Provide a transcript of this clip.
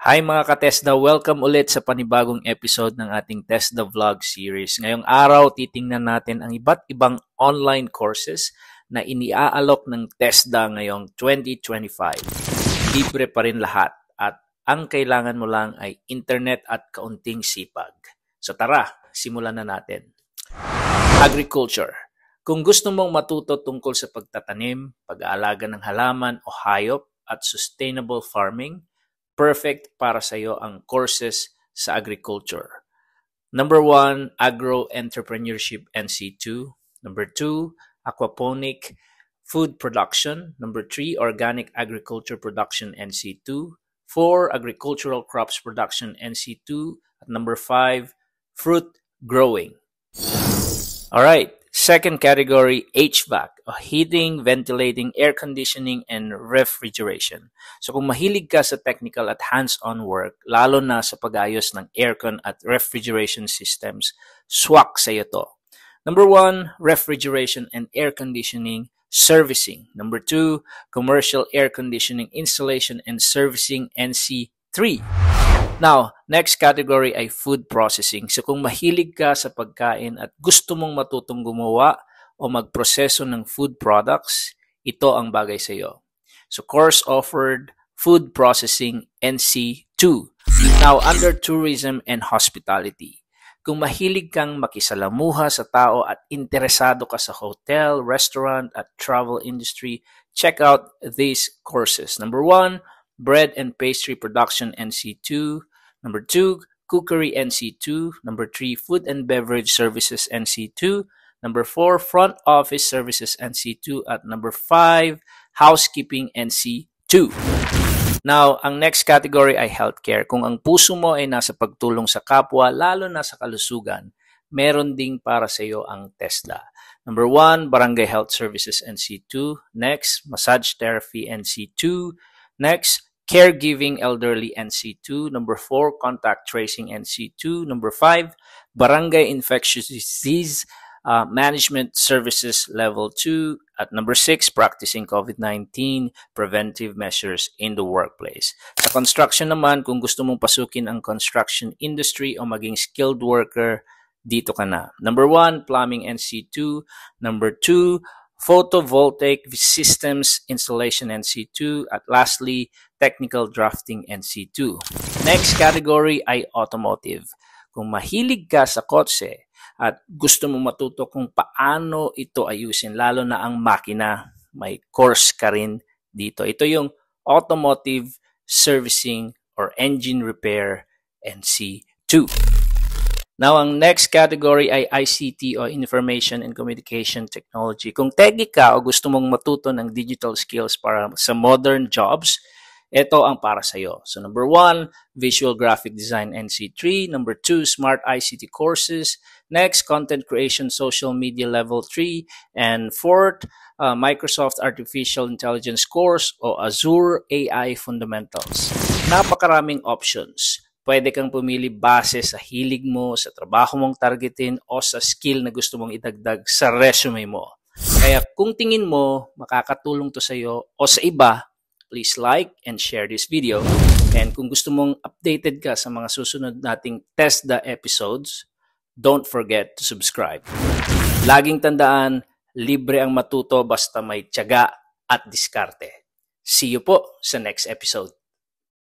Hi mga ka-TESDA! Welcome ulit sa panibagong episode ng ating TESDA Vlog series. Ngayong araw, titingnan natin ang iba't ibang online courses na iniaalok ng TESDA ngayong 2025. Libre pa rin lahat at ang kailangan mo lang ay internet at kaunting sipag. So tara, simulan na natin. Agriculture. Kung gusto mong matuto tungkol sa pagtatanim, pag-aalaga ng halaman o hayop at sustainable farming, perfect para sa iyo ang courses sa agriculture. Number 1, Agro Entrepreneurship NC2. Number 2, Aquaponic Food Production. Number 3, Organic Agriculture Production NC2. 4, Agricultural Crops Production NC2. At number 5, Fruit Growing. Alright, second category, HVAC, heating, ventilating, air conditioning, and refrigeration. So kung mahilig ka sa technical at hands-on work, lalo na sa pag-ayos ng aircon at refrigeration systems, swak sa iyo to. Number 1, refrigeration and air conditioning servicing. Number 2, commercial air conditioning installation and servicing NC3. Now, next category ay food processing. So kung mahilig ka sa pagkain at gusto mong matutong gumawa o magproseso ng food products, ito ang bagay sa iyo. So course offered, food processing NC2. Now, under tourism and hospitality. Kung mahilig kang makisalamuha sa tao at interesado ka sa hotel, restaurant at travel industry, check out these courses. Number 1, Bread and Pastry Production NC2. Number 2, Cookery NC2. Number 3, Food and Beverage Services NC2. Number 4, Front Office Services NC2. At number 5, Housekeeping NC2. Now, ang next category ay healthcare. Kung ang puso mo ay nasa pagtulong sa kapwa, lalo na sa kalusugan, meron ding para sa iyo ang TESDA. Number 1, Barangay Health Services NC2. Next, Massage Therapy NC2. Next, Caregiving Elderly NC2. Number 4, Contact Tracing NC2. Number 5, Barangay Infectious Disease Management Services Level 2. At number 6, Practicing COVID-19 Preventive Measures in the Workplace. Sa construction naman, kung gusto mong pasukin ang construction industry o maging skilled worker, dito ka na. Number 1, Plumbing NC2. Number 2, Photovoltaic Systems Installation NC2. At lastly, Technical Drafting NC2. Next category ay automotive. Kung mahilig ka sa kotse at gusto mo matuto kung paano ito ayusin, lalo na ang makina, may course ka rin dito. Ito yung Automotive Servicing or Engine Repair NC2. Now, ang next category ay ICT o Information and Communication Technology. Kung techie ka o gusto mong matuto ng digital skills para sa modern jobs, ito ang para sa iyo. So, number 1, Visual Graphic Design NC3. Number 2, Smart ICT courses. Next, Content Creation Social Media Level 3. And 4th, Microsoft Artificial Intelligence course o Azure AI Fundamentals. Napakaraming options. Pwede kang pumili base sa hilig mo, sa trabaho mong targetin, o sa skill na gusto mong idagdag sa resume mo. Kaya kung tingin mo makakatulong to sa iyo o sa iba, please like and share this video. And kung gusto mong updated ka sa mga susunod nating TESDA episodes, don't forget to subscribe. Laging tandaan, libre ang matuto basta may tiyaga at diskarte. See you po sa next episode.